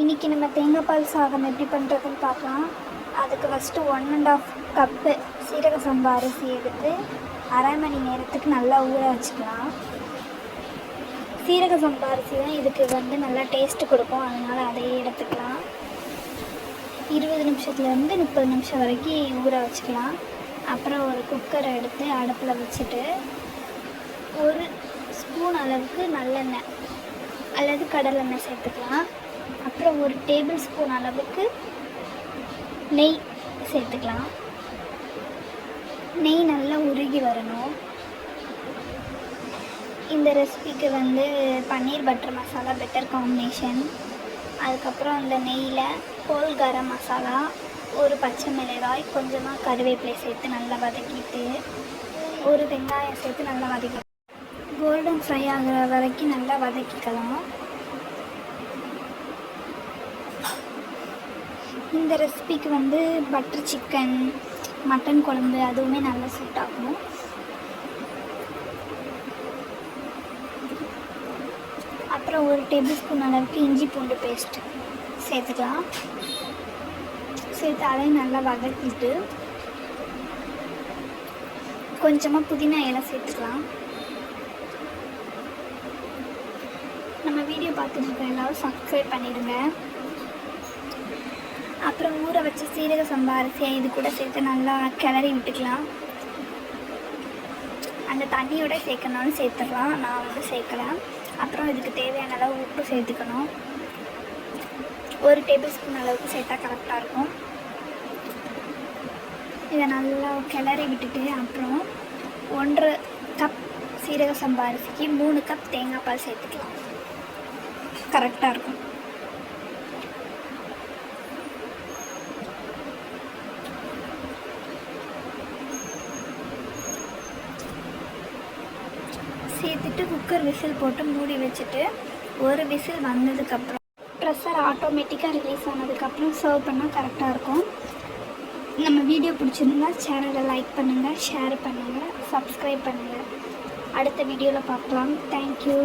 இன்றைக்கி நம்ம தேங்காய் பால் சாதம் எப்படி பண்ணுறதுன்னு பார்க்கலாம். அதுக்கு ஃபஸ்ட்டு 1½ கப்பு சீரக சம்பா அரிசி எடுத்து அரை மணி நேரத்துக்கு நல்லா ஊற வச்சுக்கலாம். சீரக சம்பா அரிசி தான் இதுக்கு நல்லா டேஸ்ட்டு கொடுக்கும், அதனால் அதையே எடுத்துக்கலாம். 20 நிமிஷத்துலேருந்து 30 நிமிஷம் வரைக்கும் ஊற வச்சுக்கலாம். அப்புறம் ஒரு குக்கரை எடுத்து அடுப்பில் வச்சுட்டு 1 ஸ்பூன் அளவுக்கு நல்லெண்ணெய் அல்லது கடலெண்ணெய் சேர்த்துக்கலாம். அப்புறம் 1 டேபிள் ஸ்பூன் அளவுக்கு நெய் சேர்த்துக்கலாம். நெய் நல்லா உருகி வரணும். இந்த ரெசிபிக்கு பன்னீர் பட்டர் மசாலா பெட்டர் காம்பினேஷன். அதுக்கப்புறம் அந்த நெய்யில் ஹோல் கரம் மசாலா, ஒரு பச்சை மிளகாய், கொஞ்சமாக கருவேப்பிலை சேர்த்து நல்லா வதக்கிட்டு ஒரு வெங்காயம் சேர்த்து நல்லா வதக்கி கோல்டன் ஃப்ரை ஆகிற வரைக்கும் நல்லா வதக்கிக்கலாம். இந்த ரெசிபிக்கு பட்டர் சிக்கன், மட்டன் குழம்பு அதுவுமே நல்லா சூட் ஆகும். அப்புறம் 1 டேபிள் ஸ்பூன் அளவுக்கு இஞ்சி பூண்டு பேஸ்ட் சேர்த்துக்கலாம். சேர்த்து அதையும் நல்லா வதக்கிட்டு கொஞ்சமாக புதினா இலை சேர்த்துக்கலாம். நம்ம வீடியோ பார்த்துட்டு இருக்க எல்லாரும் சப்ஸ்கிரைப் பண்ணிடுங்க. அப்புறம் ஊற வச்ச சீரக சம்பா அரிசியை இது கூட சேர்த்து நல்லா கிளறி விட்டுக்கலாம். அந்த தண்ணியோட சேர்க்கணும்னு சேர்த்துக்கலாம், நான் சேர்க்கலை. அப்புறம் இதுக்கு தேவையான அளவு உப்பு சேர்த்துக்கணும். 1 டேபிள் ஸ்பூன் அளவுக்கு சேர்த்தா கரெக்டாக இருக்கும். இதை நல்லா கிளறி விட்டுட்டு அப்புறம் 1½ கப் சீரக சம்பா அரிசிக்கு 3 கப் தேங்காய் பால் சேர்த்துக்கலாம், கரெக்டாக இருக்கும். சேர்த்துட்டு குக்கர் விசில் போட்டு மூடி வச்சுட்டு 1 விசில் வந்ததுக்கப்புறம் ப்ரெஷர் ஆட்டோமேட்டிக்காக ரிலீஸ் ஆனதுக்கப்புறம் சர்வ் பண்ணால் கரெக்டாக இருக்கும். நம்ம வீடியோ பிடிச்சிருந்தா சேனலை லைக் பண்ணுங்கள், ஷேர் பண்ணுங்கள், சப்ஸ்கிரைப் பண்ணுங்கள். அடுத்த வீடியோவில் பார்க்கலாம். தேங்க்யூ.